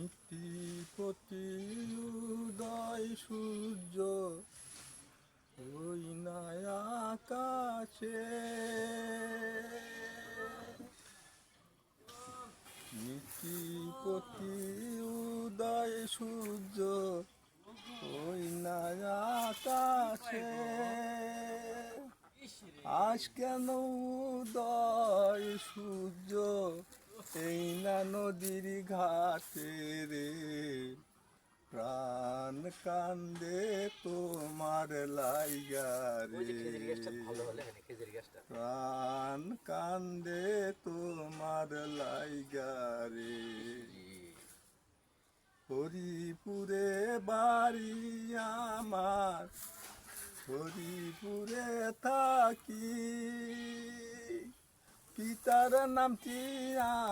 নিত্যপতি উদয় সূর্য ওই না আকাশে, নিত্যপতি উদয় সূর্য ওই না আকাশে, আজ কেন উদয় সূর্য এই না নদীর ঘাটে রে, প্রাণ কান্দে তোমার লাইগা রে, প্রাণ কান্দে তোমার লাইগা রে। হরিপুরে বাড়ি আমার, হরিপুরে থাকি, পিতার নামটি